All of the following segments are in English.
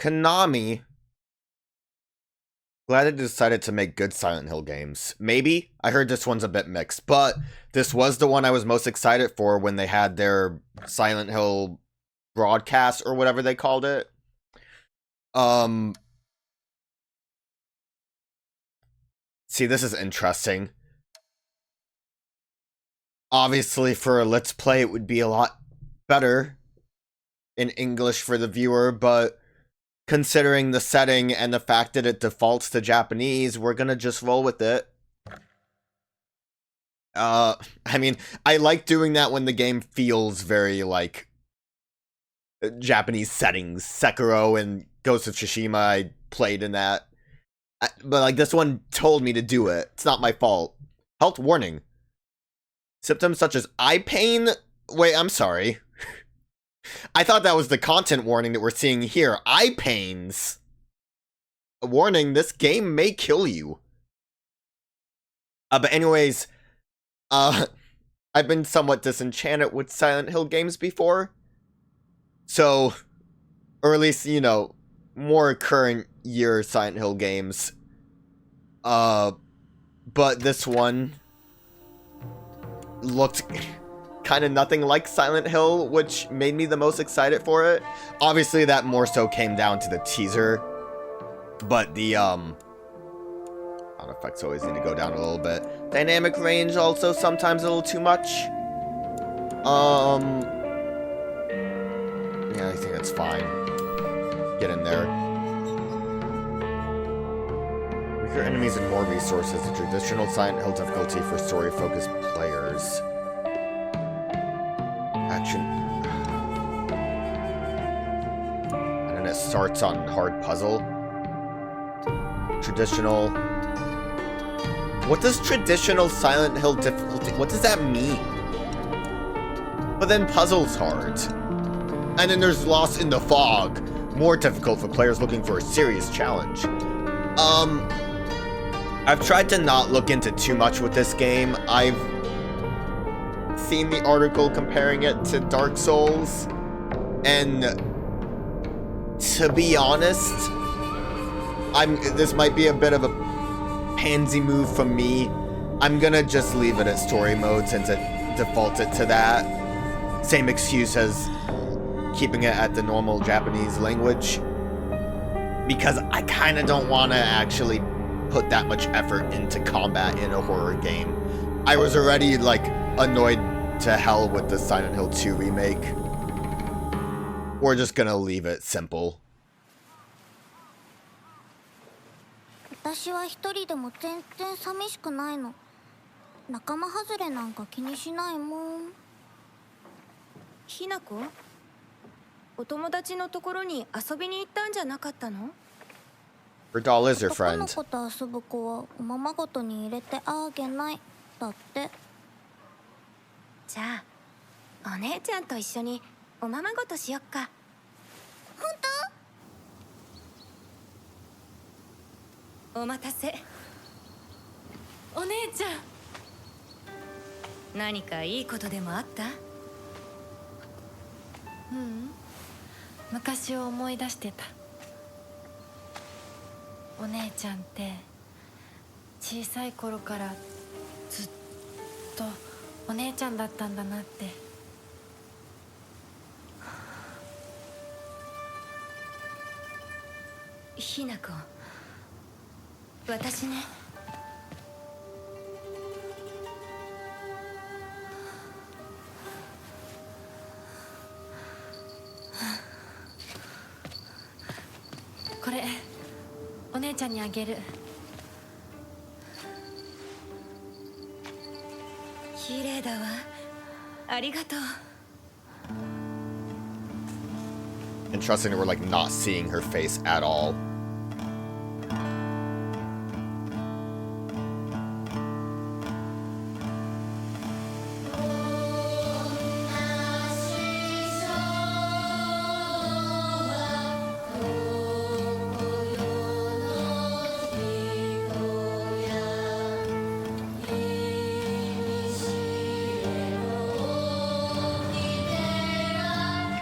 Konami. Glad it decided to make good Silent Hill games. Maybe? I heard this one's a bit mixed, but this was the one I was most excited for when they had their Silent Hill broadcast or whatever they called it. See, this is interesting. Obviously, for a Let's Play, it would be a lot better in English for the viewer, but considering the setting and the fact that it defaults to Japanese, we're gonna just roll with it. I mean, I like doing that when the game feels very, like, Japanese settings. Sekiro and Ghost of Tsushima, I played in that. But, like, this one told me to do it. It's not my fault. Health warning. Symptoms such as eye pain? Wait, I'm sorry. I thought that was the content warning that we're seeing here. Eye pains. A warning, this game may kill you. But anyways, I've been somewhat disenchanted with Silent Hill games before. So, or at least, you know, more current year Silent Hill games. But this one looked kind of nothing like Silent Hill, which made me the most excited for it. Obviously, that more so came down to the teaser, but the sound effects always need to go down a little bit. Dynamic range also sometimes a little too much. Yeah, I think that's fine. Get in there. Weaker enemies and more resources. The traditional Silent Hill difficulty for story-focused players. Action. And then it starts on hard puzzle. Traditional. What does traditional Silent Hill difficulty, what does that mean? But then puzzle's hard. And then there's Lost in the Fog. More difficult for players looking for a serious challenge. I've tried to not look into too much with this game. I've seen the article comparing it to Dark Souls, and to be honest, this might be a bit of a pansy move from me. I'm gonna just leave it at story mode since it defaulted to that. Same excuse as keeping it at the normal Japanese language, because I kind of don't want to actually put that much effort into combat in a horror game. I was already, like, annoyed to hell with the Silent Hill 2 remake. We're just gonna leave it simple. 私は一人でも全然寂しくないの。仲間外れなんか気にしないもん。ひなこ？お友達のところに遊びに行ったんじゃなかったの？ Her doll is her 男の friend. 子と遊ぶ子はおままごとに入れてあげないだって。じゃあお姉ちゃんと一緒におままごとしよっか。本お待たせ。お姉ちゃん。何かいいことでもあった？ううん、昔を思い出してた。お姉ちゃんって小さい頃からずっとお姉ちゃんだったんだなって。ひなこ、私ね。これお姉ちゃんにあげる。綺麗だわ。ありがとう。 Interesting that we're, like, not seeing her face at all.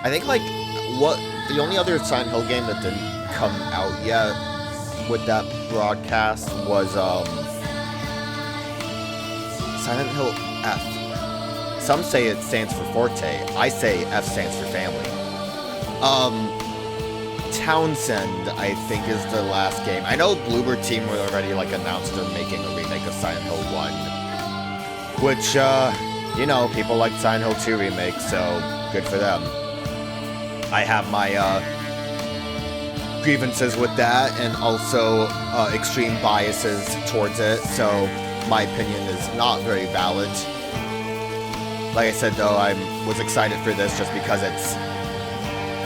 I think, like, the only other Silent Hill game that didn't come out yet with that broadcast was Silent Hill F. Some say it stands for Forte. I say F stands for family. Townsend, I think, is the last game. I know Bloober Team were already like announced they're making a remake of Silent Hill 1, which you know, people like Silent Hill 2 remake, so good for them. I have my grievances with that, and also extreme biases towards it, so my opinion is not very valid. Like I said, though, I was excited for this just because it's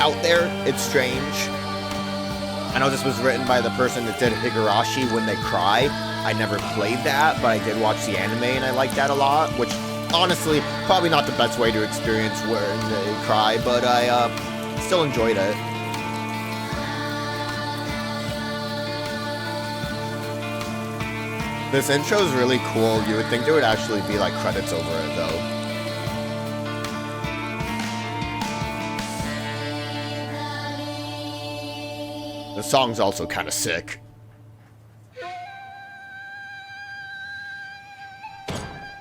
out there. It's strange. I know this was written by the person that did Higurashi When They Cry. I never played that, but I did watch the anime, and I liked that a lot, which, honestly, probably not the best way to experience When They Cry, but I still enjoyed it. This intro is really cool. You would think there would actually be like credits over it, though. The song's also kind of sick.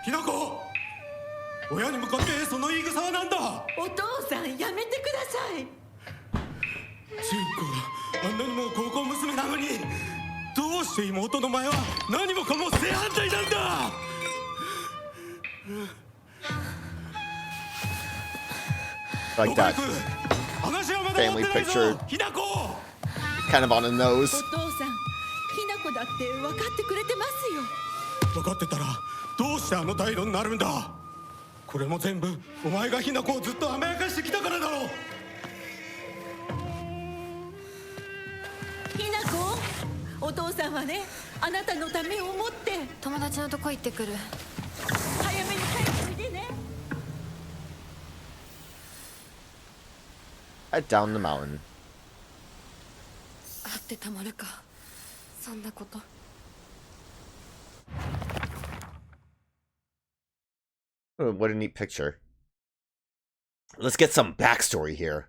ひなこ、親に向かってその言い草はなんだ。お父さんやめてください。純子があんなにも高校娘なのに、どうして妹の前は何もかも正反対なんだ。Like that family picture, kind of on the nose. お父さん、ひなこだって分かってくれてますよ。分かってたらどうしてあの態度になるんだ。これも全部お前がひなこをずっと甘やかしてきたからだろう。ひなこ、お父さんはね、あなたのためを思って友達のとこ行ってくる。早めに帰っておいでね。Head down the mountain. 会ってたまるか。そんなこと。Oh, what a neat picture. Let's get some backstory here.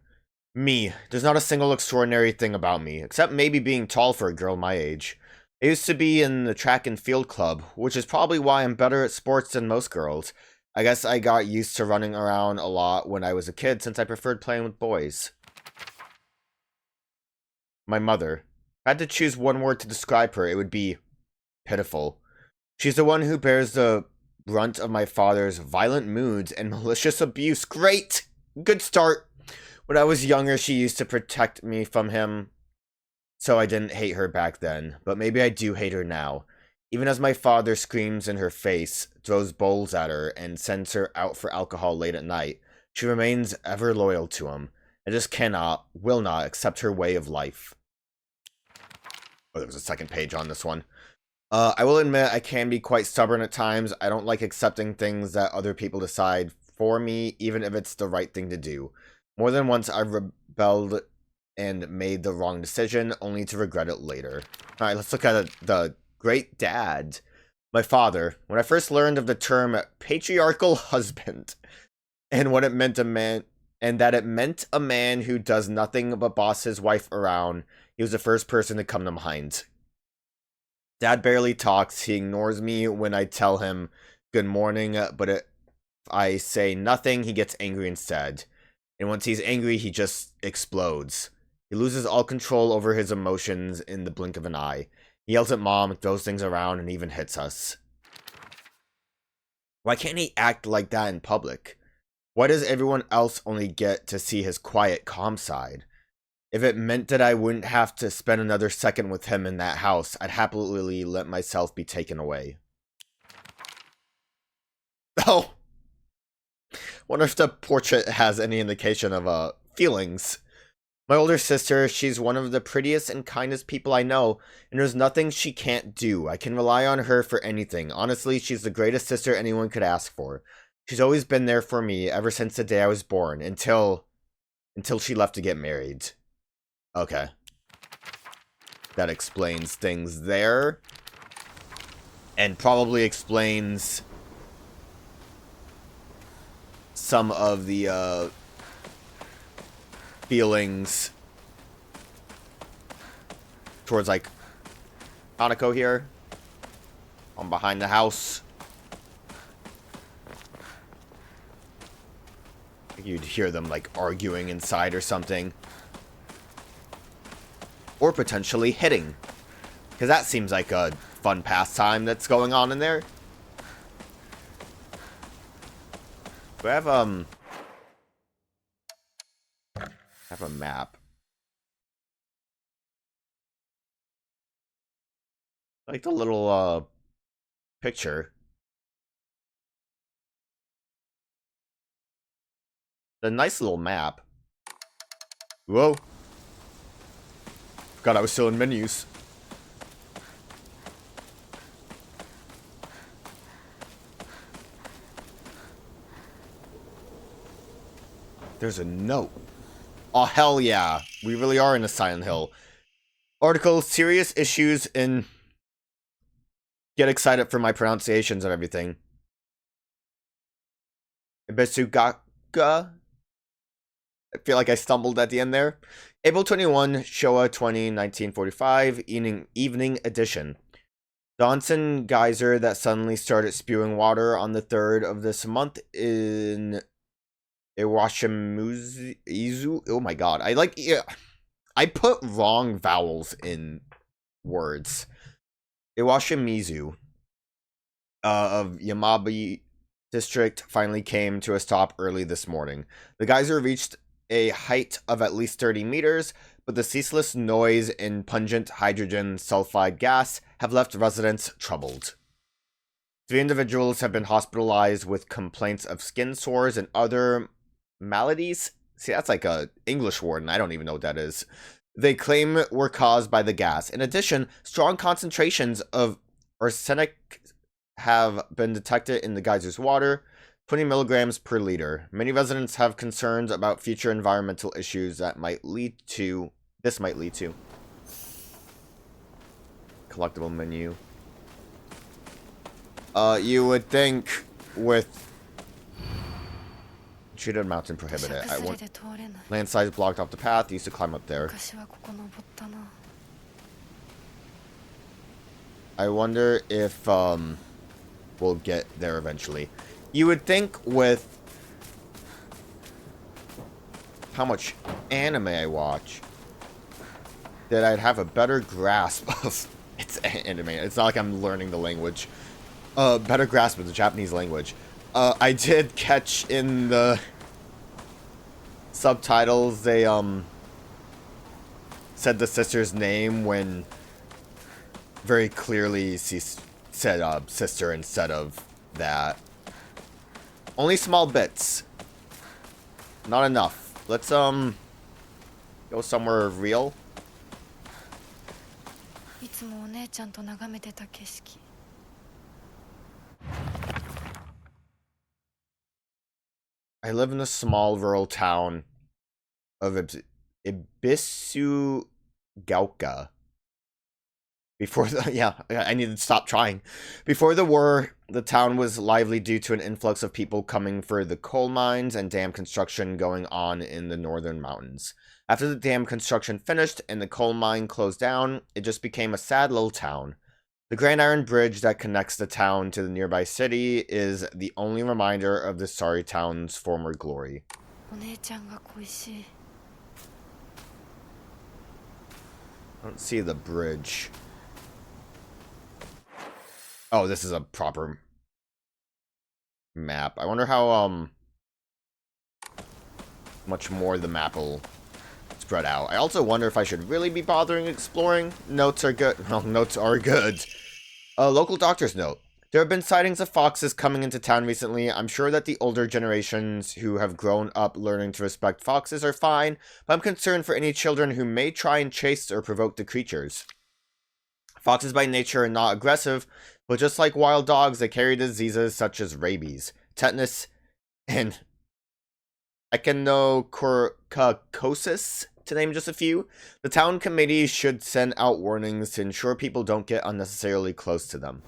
Me. There's not a single extraordinary thing about me, except maybe being tall for a girl my age. I used to be in the track and field club, which is probably why I'm better at sports than most girls. I guess I got used to running around a lot when I was a kid since I preferred playing with boys. My mother. If I had to choose one word to describe her, it would be pitiful. She's the one who bears the brunt of my father's violent moods and malicious abuse. Great! Good start! When I was younger, she used to protect me from him, so I didn't hate her back then. But maybe I do hate her now. Even as my father screams in her face, throws bowls at her, and sends her out for alcohol late at night, she remains ever loyal to him. I just cannot, will not accept her way of life. Oh, there was a second page on this one. I will admit I can be quite stubborn at times. I don't like accepting things that other people decide for me, even if it's the right thing to do. More than once I've rebelled and made the wrong decision, only to regret it later. Alright, let's look at the great dad. My father. When I first learned of the term patriarchal husband, and what it meant that it meant a man who does nothing but boss his wife around, he was the first person to come to mind. Dad barely talks. He ignores me when I tell him good morning, but if I say nothing, he gets angry instead. And once he's angry, he just explodes. He loses all control over his emotions in the blink of an eye. He yells at Mom, throws things around, and even hits us. Why can't he act like that in public? Why does everyone else only get to see his quiet, calm side? If it meant that I wouldn't have to spend another second with him in that house, I'd happily let myself be taken away. Oh! Wonder if the portrait has any indication of, feelings. My older sister, she's one of the prettiest and kindest people I know, and there's nothing she can't do. I can rely on her for anything. Honestly, she's the greatest sister anyone could ask for. She's always been there for me ever since the day I was born, until she left to get married. Okay. That explains things there. And probably explains some of the feelings towards, like, Hanako here. I'm behind the house. I think you'd hear them, like, arguing inside or something. Or potentially hitting. Because that seems like a fun pastime that's going on in there. Do I have a map? Like the little, picture. A nice little map. Whoa. Forgot I was still in menus. There's a note. Oh, hell yeah. We really are in a Silent Hill. Article, serious issues in... Get excited for my pronunciations of everything. Ebisugaoka? I feel like I stumbled at the end there. April 21, Showa 20, 1945, evening edition. Donson geyser that suddenly started spewing water on the 3rd of this month in Shimizu. Oh my god. I put wrong vowels in words. Shimizu of Yamabe district finally came to a stop early this morning. The geyser reached a height of at least 30 meters, but the ceaseless noise and pungent hydrogen sulfide gas have left residents troubled. 3 individuals have been hospitalized with complaints of skin sores and other maladies. See, that's like a English word, and I don't even know what that is. They claim were caused by the gas. In addition, strong concentrations of arsenic have been detected in the geyser's water, 20 milligrams per liter. Many residents have concerns about future environmental issues that might lead to... This might lead to. Collectible menu. You would think with... Treated mountain prohibited. I want... Landslides blocked off the path. Used to climb up there. I wonder if we'll get there eventually. You would think with how much anime I watch that I'd have a better grasp of it's anime. It's not like I'm learning the language. Better grasp of the Japanese language. I did catch in the subtitles they said the sister's name when very clearly she said sister instead of that. Only small bits. Not enough. Let's go somewhere real. I live in a small rural town of Ebisugaoka. Before the... Yeah, I need to stop trying. Before the war, the town was lively due to an influx of people coming for the coal mines and dam construction going on in the northern mountains. After the dam construction finished and the coal mine closed down, it just became a sad little town. The Grand Iron Bridge that connects the town to the nearby city is the only reminder of the sorry town's former glory. I don't see the bridge. Oh, this is a proper map. I wonder how much more the map will spread out. I also wonder if I should really be bothering exploring. Notes are good. Well, notes are good. Local doctor's note. There have been sightings of foxes coming into town recently. I'm sure that the older generations who have grown up learning to respect foxes are fine, but I'm concerned for any children who may try and chase or provoke the creatures. Foxes by nature are not aggressive, but just like wild dogs, they carry diseases such as rabies, tetanus, and echinococcus, to name just a few. The town committee should send out warnings to ensure people don't get unnecessarily close to them.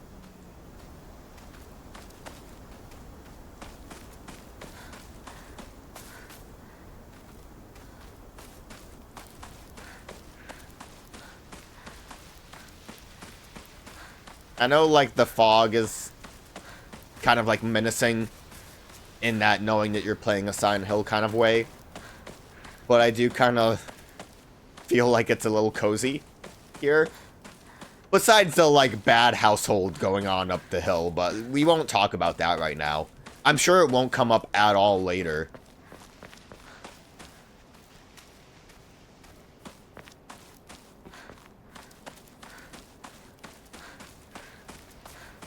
I know, like, the fog is kind of, like, menacing in that knowing that you're playing a Silent Hill kind of way. But I do kind of feel like it's a little cozy here. Besides the, like, bad household going on up the hill, but we won't talk about that right now. I'm sure it won't come up at all later.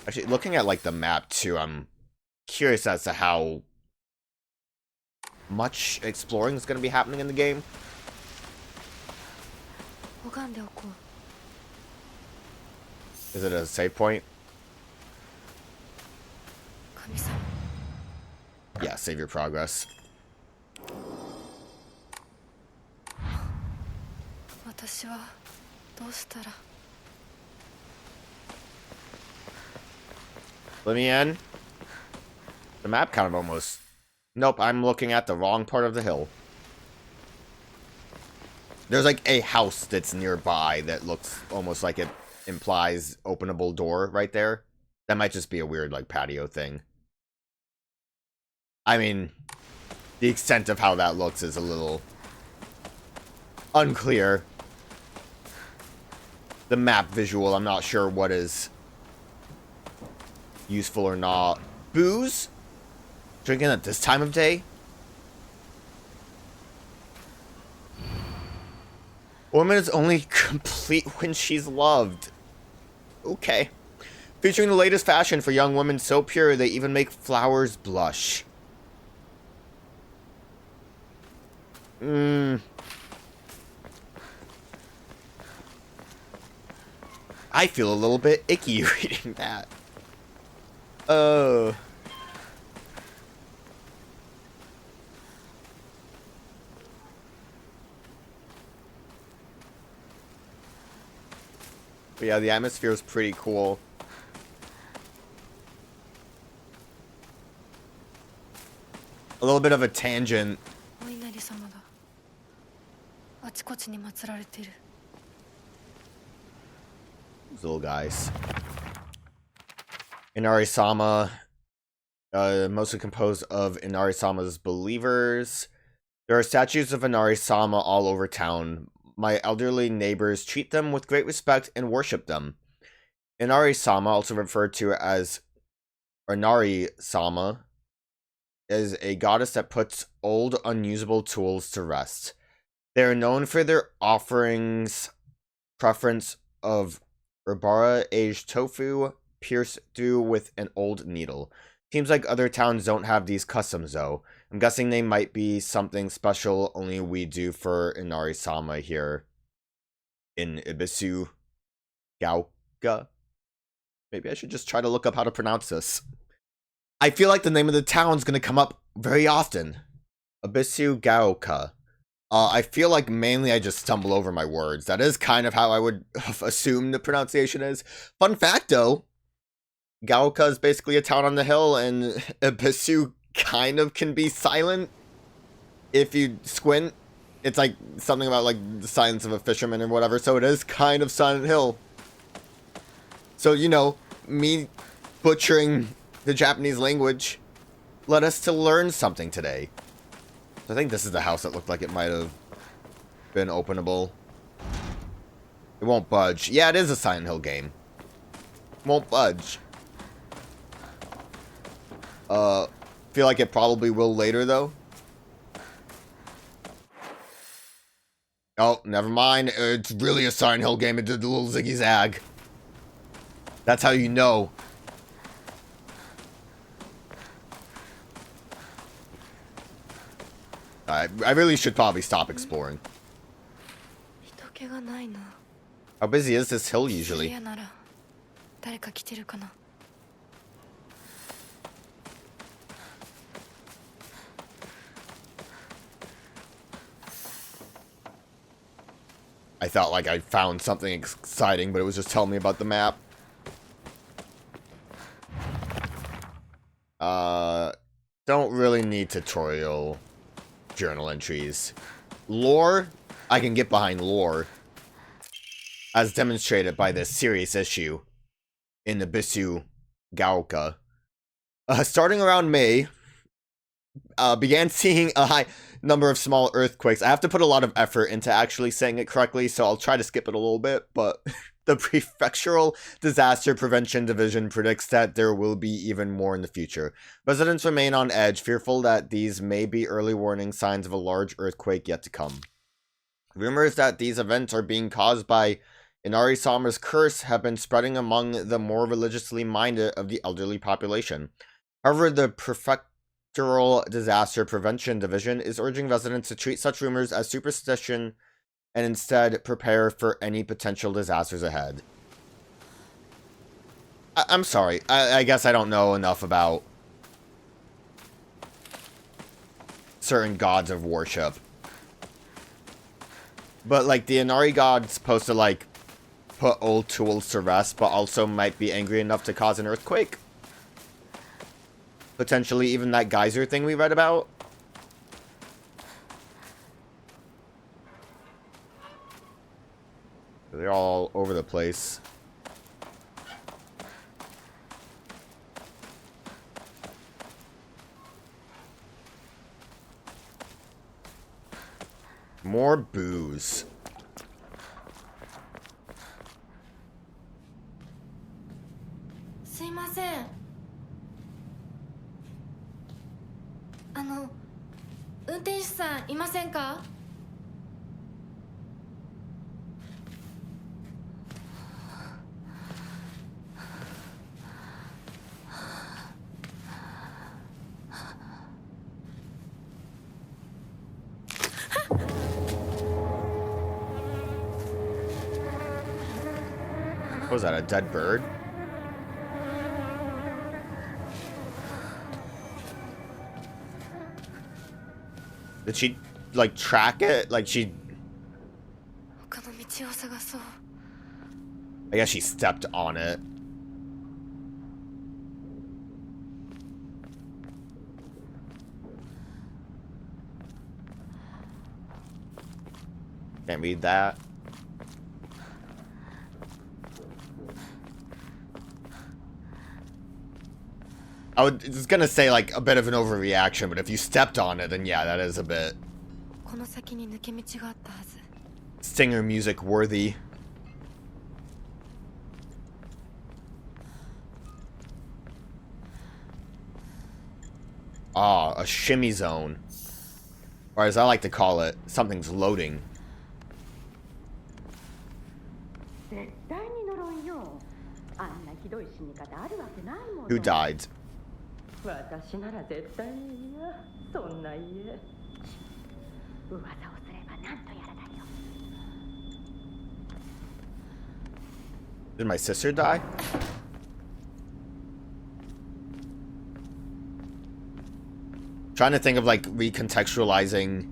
Actually, looking at, like, the map, too, I'm curious as to how much exploring is going to be happening in the game. Is it a save point? Yeah, save your progress. Let me in. The map kind of almost... Nope, I'm looking at the wrong part of the hill. There's like a house that's nearby that looks almost like it implies openable door right there. That might just be a weird like patio thing. I mean, the extent of how that looks is a little unclear. The map visual, I'm not sure what is useful or not. Booze? Drinking at this time of day? A woman is only complete when she's loved. Okay. Featuring the latest fashion for young women so pure they even make flowers blush. I feel a little bit icky reading that. Oh. But yeah, the atmosphere is pretty cool. A little bit of a tangent. These little guys. Inari-sama, mostly composed of Inari-sama's believers. There are statues of Inari-sama all over town. My elderly neighbors treat them with great respect and worship them. Inari-sama, also referred to as Inari-sama, is a goddess that puts old, unusable tools to rest. They are known for their offerings, preference of herbara aged tofu, pierced through with an old needle. Seems like other towns don't have these customs, though. I'm guessing they might be something special only we do for Inari-sama here in Ebisu Gaoka. Maybe I should just try to look up how to pronounce this. I feel like the name of the town's going to come up very often. Ebisugaoka. I feel like mainly I just stumble over my words. That is kind of how I would assume the pronunciation is. Fun fact, though. Gaoka is basically a town on the hill, and Ebisu kind of can be silent if you squint. It's like something about like the silence of a fisherman or whatever, so it is kind of Silent Hill. So, you know, me butchering the Japanese language led us to learn something today. I think this is the house that looked like it might have been openable. It won't budge. Yeah, it is a Silent Hill game. Won't budge. Feel like it probably will later, though. Oh, never mind. It's really a Silent Hill game. It did the little ziggy zag. That's how you know. I really should probably stop exploring. How busy is this hill usually? I thought like I found something exciting, but it was just telling me about the map. Don't really need tutorial journal entries. Lore, I can get behind lore. As demonstrated by this serious issue. in Ebisugaoka. Starting around May, began seeing a high number of small earthquakes. I have to put a lot of effort into actually saying it correctly, so I'll try to skip it a little bit, but the Prefectural Disaster Prevention Division predicts that there will be even more in the future. Residents remain on edge, fearful that these may be early warning signs of a large earthquake yet to come. Rumors that these events are being caused by Inari-sama's curse have been spreading among the more religiously minded of the elderly population. However, the Prefectural Disaster Prevention Division is urging residents to treat such rumors as superstition and instead prepare for any potential disasters ahead. I'm sorry. I guess I don't know enough about certain gods of worship. But, like, the Inari god's supposed to, like, put old tools to rest, but also might be angry enough to cause an earthquake. Potentially even that geyser thing we read about. They're all over the place. More booze. What was that, a dead bird? Did she, like, track it? Like, she... I guess she stepped on it. Can't read that. I was gonna say, like, a bit of an overreaction, but if you stepped on it, then yeah, that is a bit stinger music worthy. Ah, a shimmy zone. Or as I like to call it, something's loading. Who died? Did my sister die? Trying to think of, like, recontextualizing.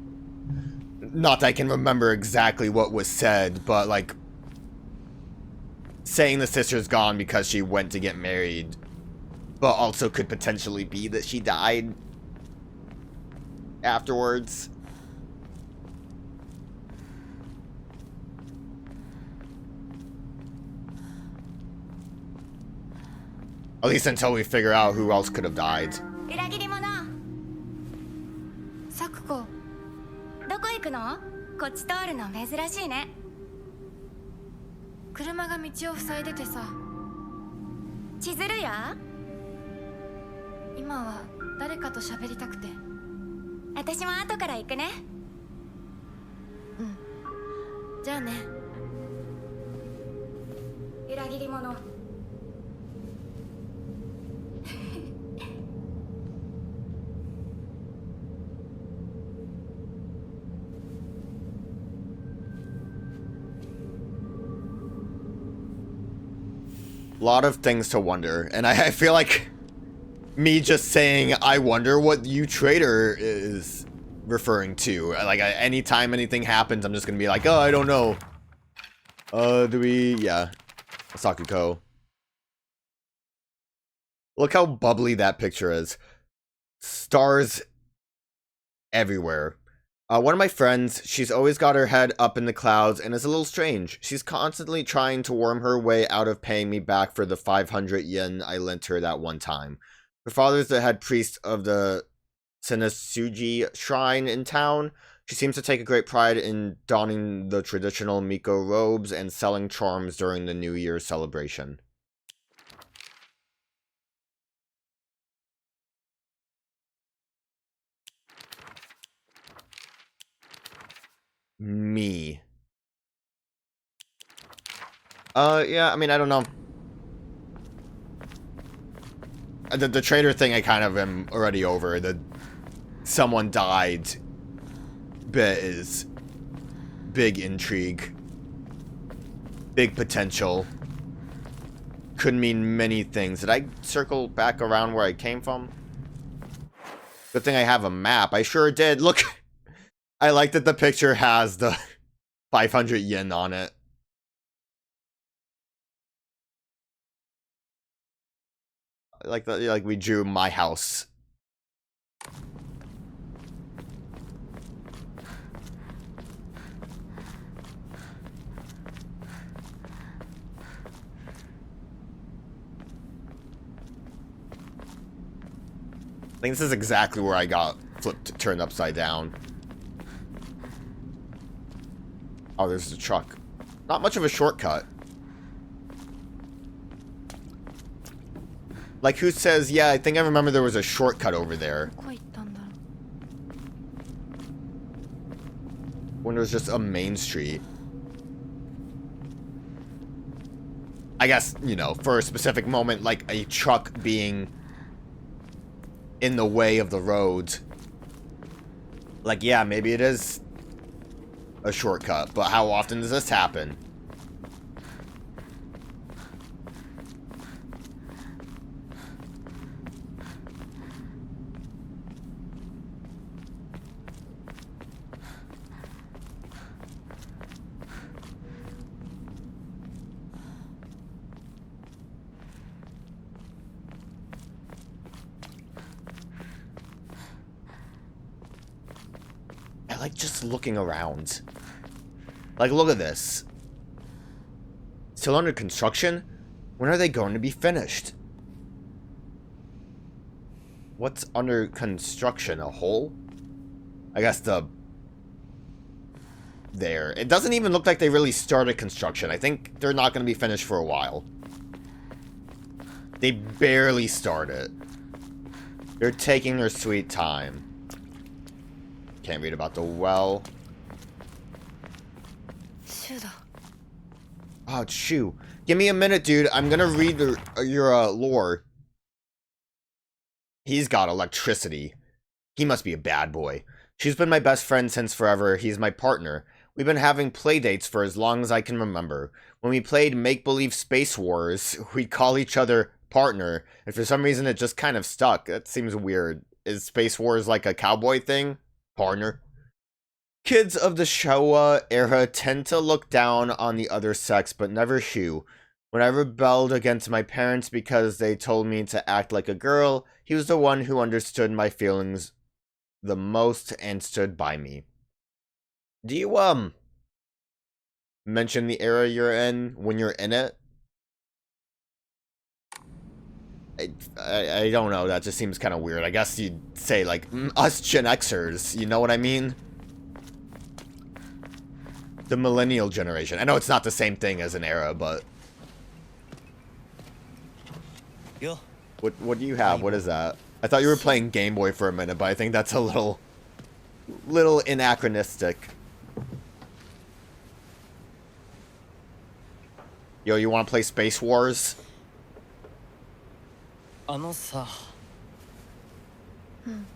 Not that I can remember exactly what was said, but, like, saying the sister's gone because she went to get married, but also could potentially be that she died afterwards. At least until we figure out who else could have died. どこ行くの？こっち通るの珍しいね。車が道を塞いでてさ。千鶴や？今は誰かと喋りたくて。私も後から行くね。うん。じゃあね。裏切り者。A lot of things to wonder, and I feel like me just saying I wonder what you trader is referring to. Like, anytime anything happens, I'm just gonna be like, oh, I don't know. Yeah. Sakuko. Look how bubbly that picture is. Stars everywhere. One of my friends, she's always got her head up in the clouds and is a little strange. She's constantly trying to worm her way out of paying me back for the 500 yen I lent her that one time. Her father's the head priest of the Senasuji shrine in town. She seems to take a great pride in donning the traditional Miko robes and selling charms during the New Year's celebration. Me. Yeah, I mean, I don't know. The traitor thing I kind of am already over. The someone died bit is big intrigue. Big potential. Could mean many things. Did I circle back around where I came from? Good thing I have a map. I sure did. Look, I like that the picture has the 500 yen on it. Like we drew my house. I think this is exactly where I got turned upside down. Oh, there's the truck. Not much of a shortcut. Like, who says, yeah, I think I remember there was a shortcut over there. When there was just a main street. I guess, you know, for a specific moment, like a truck being in the way of the road. Like, yeah, maybe it is a shortcut, but how often does this happen? Like, just looking around. Like, look at this. Still under construction? When are they going to be finished? What's under construction? A hole? I guess there. It doesn't even look like they really started construction. I think they're not going to be finished for a while. They barely started. They're taking their sweet time. Can't read about the well. Oh, Shu. Give me a minute, dude. I'm gonna read your lore. He's got electricity. He must be a bad boy. She's been my best friend since forever. He's my partner. We've been having play dates for as long as I can remember. When we played make-believe Space Wars, we'd call each other partner, and for some reason it just kind of stuck. That seems weird. Is Space Wars like a cowboy thing? Partner. Kids of the Showa era tend to look down on the other sex, but never Shu. When I rebelled against my parents because they told me to act like a girl, he was the one who understood my feelings the most and stood by me. Do you, mention the era you're in when you're in it? I don't know, that just seems kind of weird. I guess you'd say, like, us Gen Xers, you know what I mean? The millennial generation. I know it's not the same thing as an era, but... What do you have? What is that? I thought you were playing Game Boy for a minute, but I think that's a little anachronistic. Yo, you want to play Space Wars? あのさ。うん。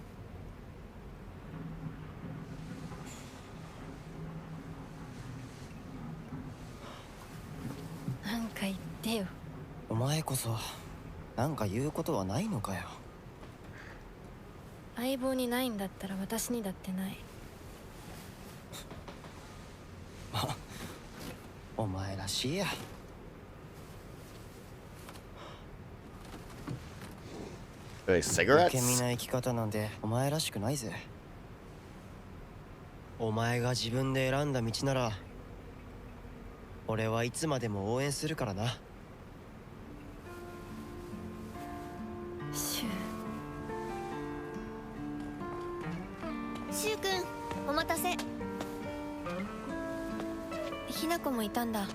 なんか言ってよ。お前こそなんか言うことはないのかよ。相棒にないんだったら私にだってない。お前らしいや。Cigarettes? 受け身な生き方なんてお前らしくないぜ。お前が自分で選んだ道なら俺はいつまでも応援するからな。シシュウ君、お待たせ。ひなこもいたんだ。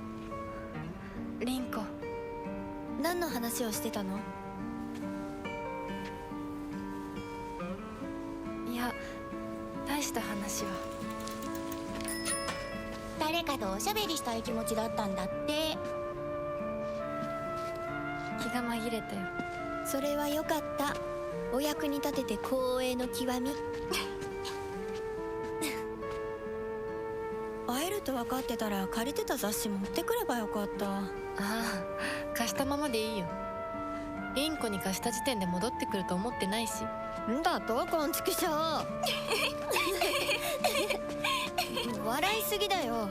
ュリンコ、何の話をしてたの？いや大した話は。誰かとおしゃべりしたい気持ちだったんだって。気が紛れたよ。それはよかった。お役に立てて光栄の極み。会えると分かってたら借りてた雑誌持ってくればよかった。ああ、貸したままでいいよ。リンコに貸した時点で戻ってくると思ってないし。んだとこんちくしょう。笑いすぎだよ。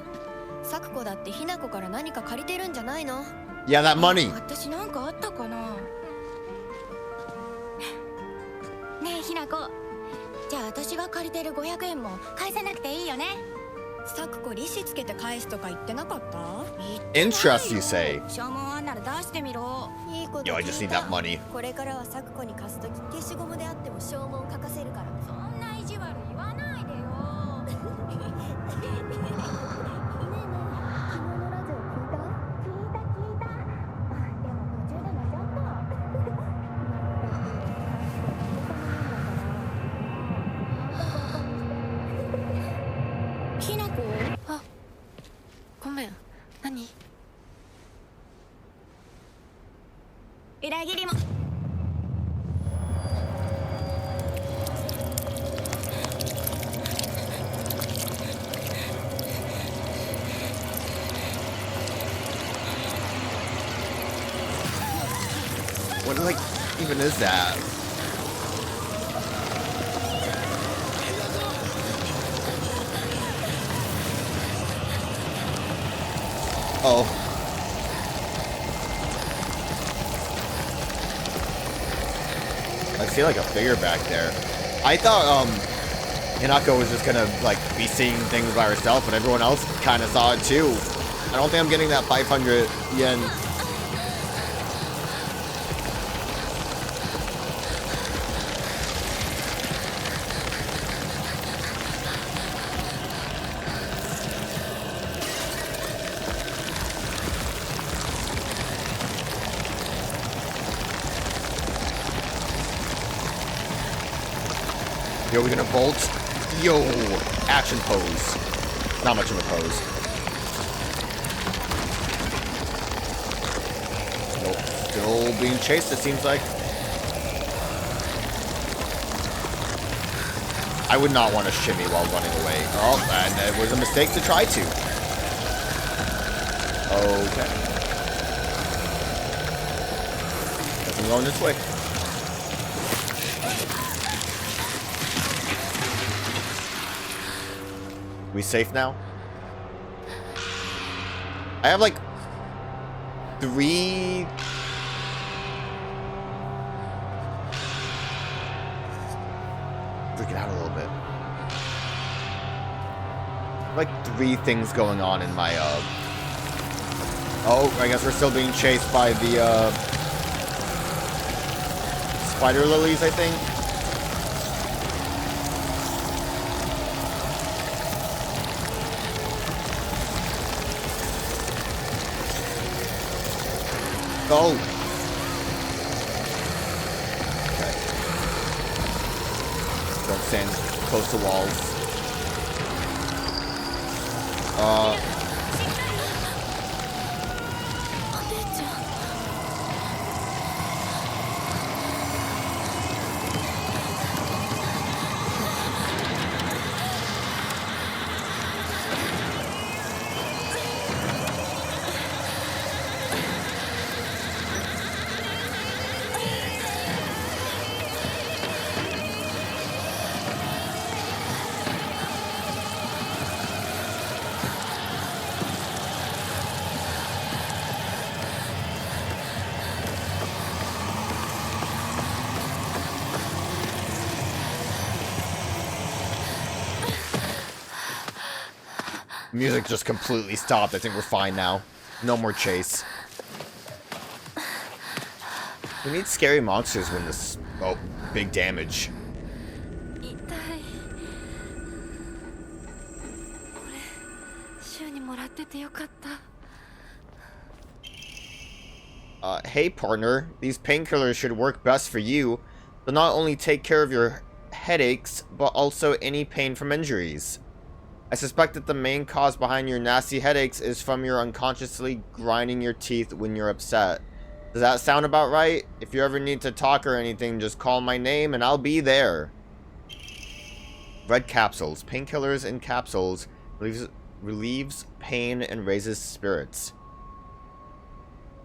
サクコだってひなこから何か借りてるんじゃないの？ Yeah, that money. 私なんかあったかな。ねえひなこ、じゃあ私が借りてる500円も返さなくていいよね。サクコ利子つけて返すとか言ってなかった？ Interest, you say? 証文あんなら出してみろ。いいこと Yo, I 聞 just い need た。 that money. これからはサクコに貸すとき消しゴムであっても証文書かせるから。そんな意地悪言わないでよ。ひなこ？あ、ごめん。何？裏切りも。What like even is that? Oh. I see like a figure back there. I thought Hinako was just gonna like be seeing things by herself, but everyone else kind of saw it too. I don't think I'm getting that 500 yen. Yo, we're gonna bolt. Yo, action pose. Not much of a pose. Nope. Still being chased, it seems like. I would not want to shimmy while running away. Oh, and it was a mistake to try to. Okay. Guess I'm going this way. We safe now? I have like 3... Freak it out a little bit. Like 3 things going on in my Oh, I guess we're still being chased by the spider lilies, I think. Oh! Okay. Don't stand close to walls. Music just completely stopped. I think we're fine now. No more chase. We need scary monsters when this... Oh, big damage. 痛い。これ週にもらっててよかった。Hey partner, these painkillers should work best for you. They'll not only take care of your headaches, but also any pain from injuries. I suspect that the main cause behind your nasty headaches is from your unconsciously grinding your teeth when you're upset. Does that sound about right? If you ever need to talk or anything, just call my name and I'll be there. Red capsules. Painkillers in capsules relieves pain and raises spirits.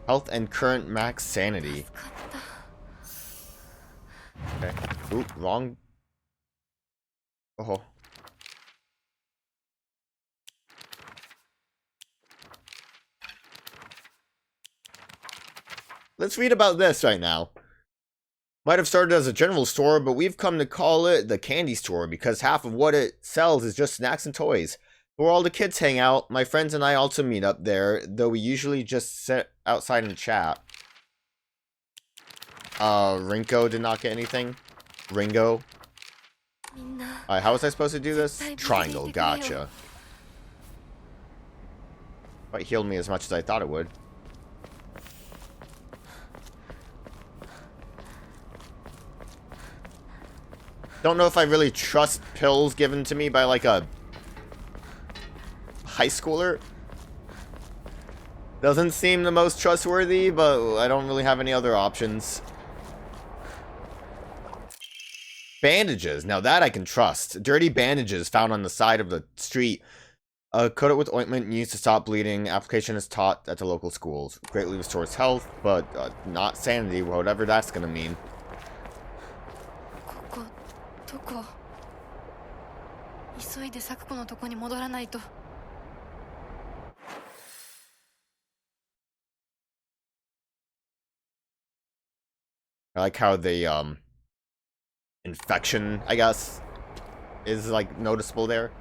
Health and current max sanity. Okay. Ooh, wrong. Oh. Let's read about this right now. Might have started as a general store, but we've come to call it the candy store because half of what it sells is just snacks and toys. Where all the kids hang out, my friends and I also meet up there, though we usually just sit outside and chat. Rinko did not get anything. Ringo. Alright, how was I supposed to do this? Triangle, gotcha. But it healed me as much as I thought it would. Don't know if I really trust pills given to me by like a high schooler. Doesn't seem the most trustworthy, but I don't really have any other options. Bandages. Now that I can trust. Dirty bandages found on the side of the street. Coat it with ointment used to stop bleeding. Application is taught at the local schools. Greatly restores health, but not sanity, whatever that's gonna mean. どこ？急いで咲子のとこに戻らないと。I like how the infection, I guess, is like noticeable there.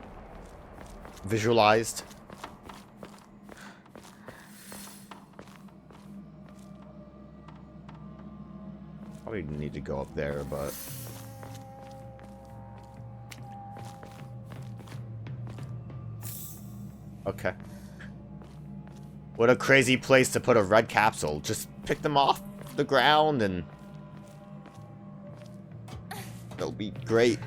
Visualized. Probably need to go up there, but okay. What a crazy place to put a red capsule. Just pick them off the ground and they'll be great.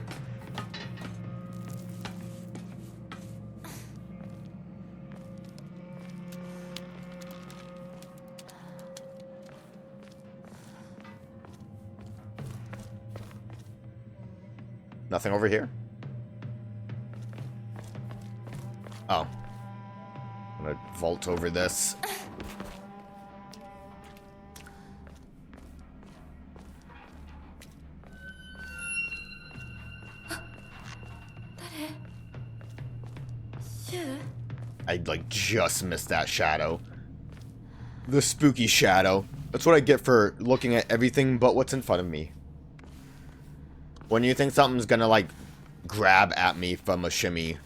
Nothing over here? Oh. I'm gonna vault over this. I like just missed that shadow. The spooky shadow. That's what I get for looking at everything but what's in front of me. When you think something's gonna like grab at me from a shimmy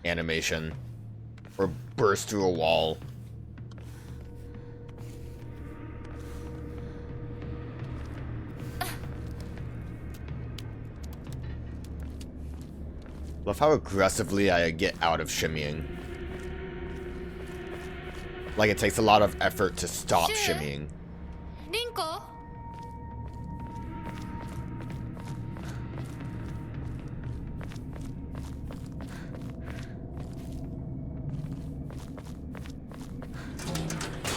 animation or burst through a wall. Love how aggressively I get out of shimmying. Like it takes a lot of effort to stop shimmying. Rinko?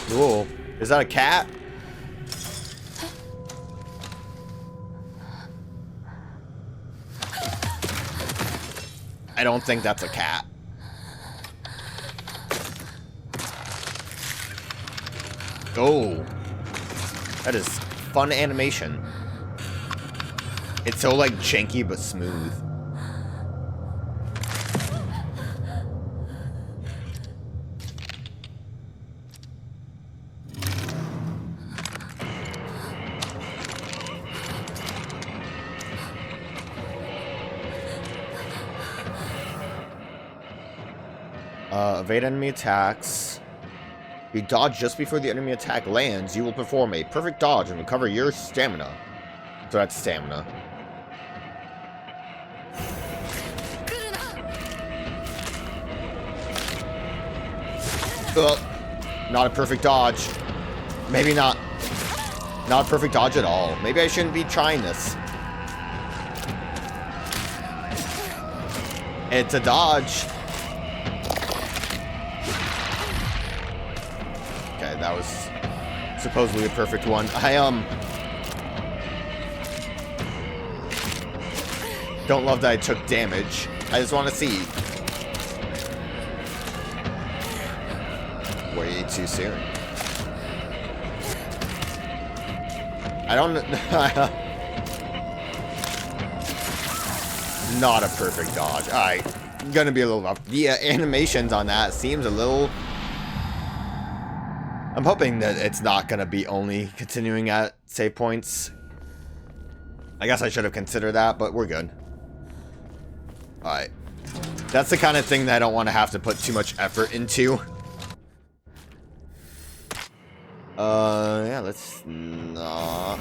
Cool. Is that a cat? I don't think that's a cat. Oh. That is fun animation. It's so like janky but smooth. Evade enemy attacks. If you dodge just before the enemy attack lands, you will perform a perfect dodge and recover your stamina. So that's stamina. Not a perfect dodge. Maybe not. Not a perfect dodge at all. Maybe I shouldn't be trying this. It's a dodge. Okay, that was supposedly a perfect one. I don't love that I took damage. I just want to see. Way too soon. I don't. Not a perfect dodge. Alright, gonna be a little rough. The animations on that seems a little. I'm hoping that it's not gonna be only continuing at save points. I guess I should have considered that, but we're good. Alright. That's the kind of thing that I don't want to have to put too much effort into. Yeah, let's not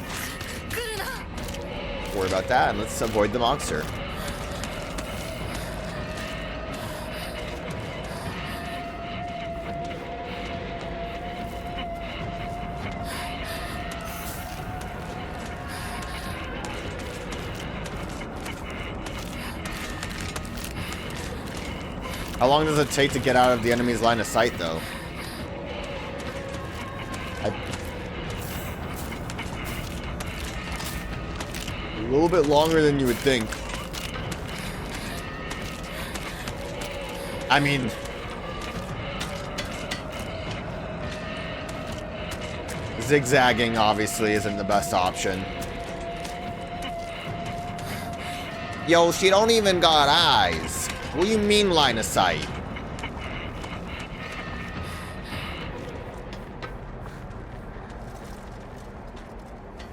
worry about that, and let's avoid the monster. How long does it take to get out of the enemy's line of sight, though? A little bit longer than you would think. I mean, zigzagging obviously isn't the best option. Yo, she don't even got eyes. What do you mean line of sight?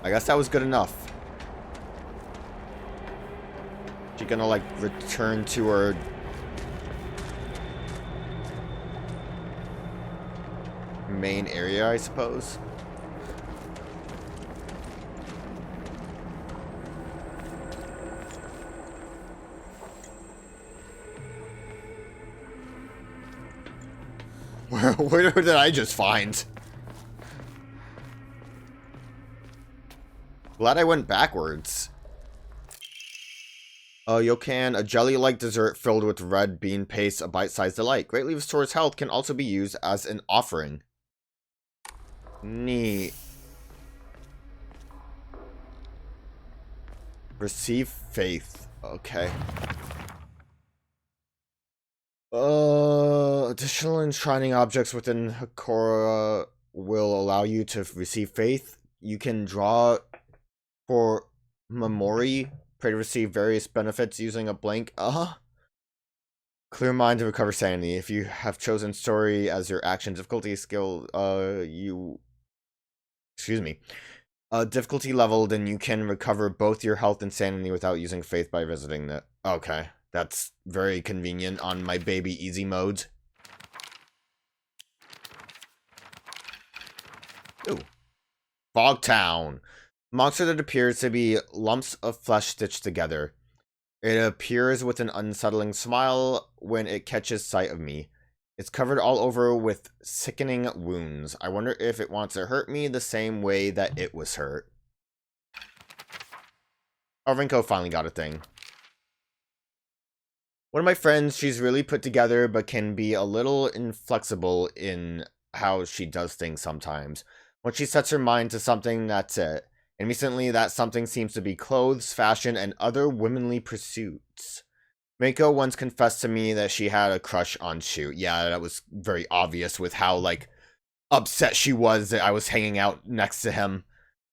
I guess that was good enough. She gonna like return to her main area, I suppose. Where did I just find? Glad I went backwards. Yokan, a jelly-like dessert filled with red bean paste, a bite-sized delight. Greatly restores health, can also be used as an offering. Neat. Receive faith. Okay. Additional enshrining objects within Hakora will allow you to receive faith. You can draw for Memori. Pray to receive various benefits using a blank. Clear mind to recover sanity. If you have chosen story as your action difficulty skill, difficulty level, then you can recover both your health and sanity without using faith by visiting the. Okay, that's very convenient on my baby easy mode. Ooh, Fogtown. Monster that appears to be lumps of flesh stitched together. It appears with an unsettling smile when it catches sight of me. It's covered all over with sickening wounds. I wonder if it wants to hurt me the same way that it was hurt. Oh, Rinko finally got a thing. One of my friends, she's really put together, but can be a little inflexible in how she does things sometimes. When she sets her mind to something, that's it. And recently, that something seems to be clothes, fashion, and other womanly pursuits. Mako once confessed to me that she had a crush on Shu. Yeah, that was very obvious with how, like, upset she was that I was hanging out next to him.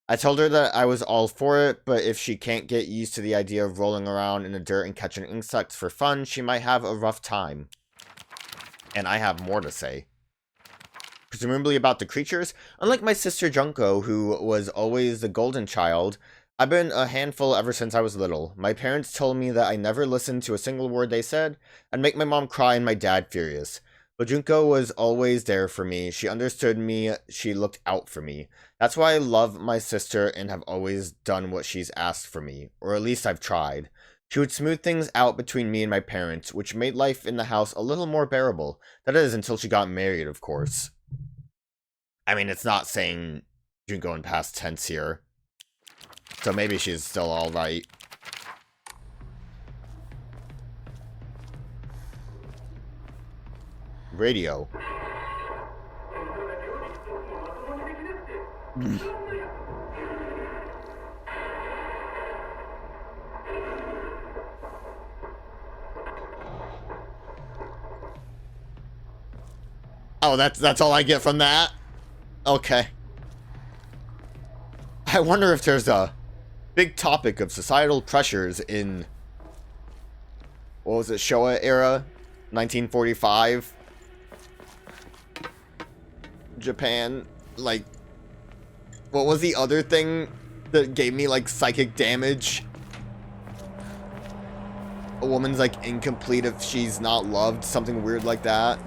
I told her that I was all for it, but if she can't get used to the idea of rolling around in the dirt and catching insects for fun, she might have a rough time. And I have more to say. Presumably about the creatures. Unlike my sister Junko, who was always the golden child, I've been a handful ever since I was little. My parents told me that I never listened to a single word they said. I'd make my mom cry and my dad furious. But Junko was always there for me. She understood me. She looked out for me. That's why I love my sister and have always done what she's asked for me. Or at least I've tried. She would smooth things out between me and my parents, which made life in the house a little more bearable. That is, until she got married, of course. I mean, it's not saying Junko in past tense here. So maybe she's still alright. Radio. Oh, that's all I get from that? Okay. I wonder if there's a big topic of societal pressures in, what was it, Showa era? 1945? Japan? Like, what was the other thing that gave me, like, psychic damage? A woman's, like, incomplete if she's not loved, something weird like that.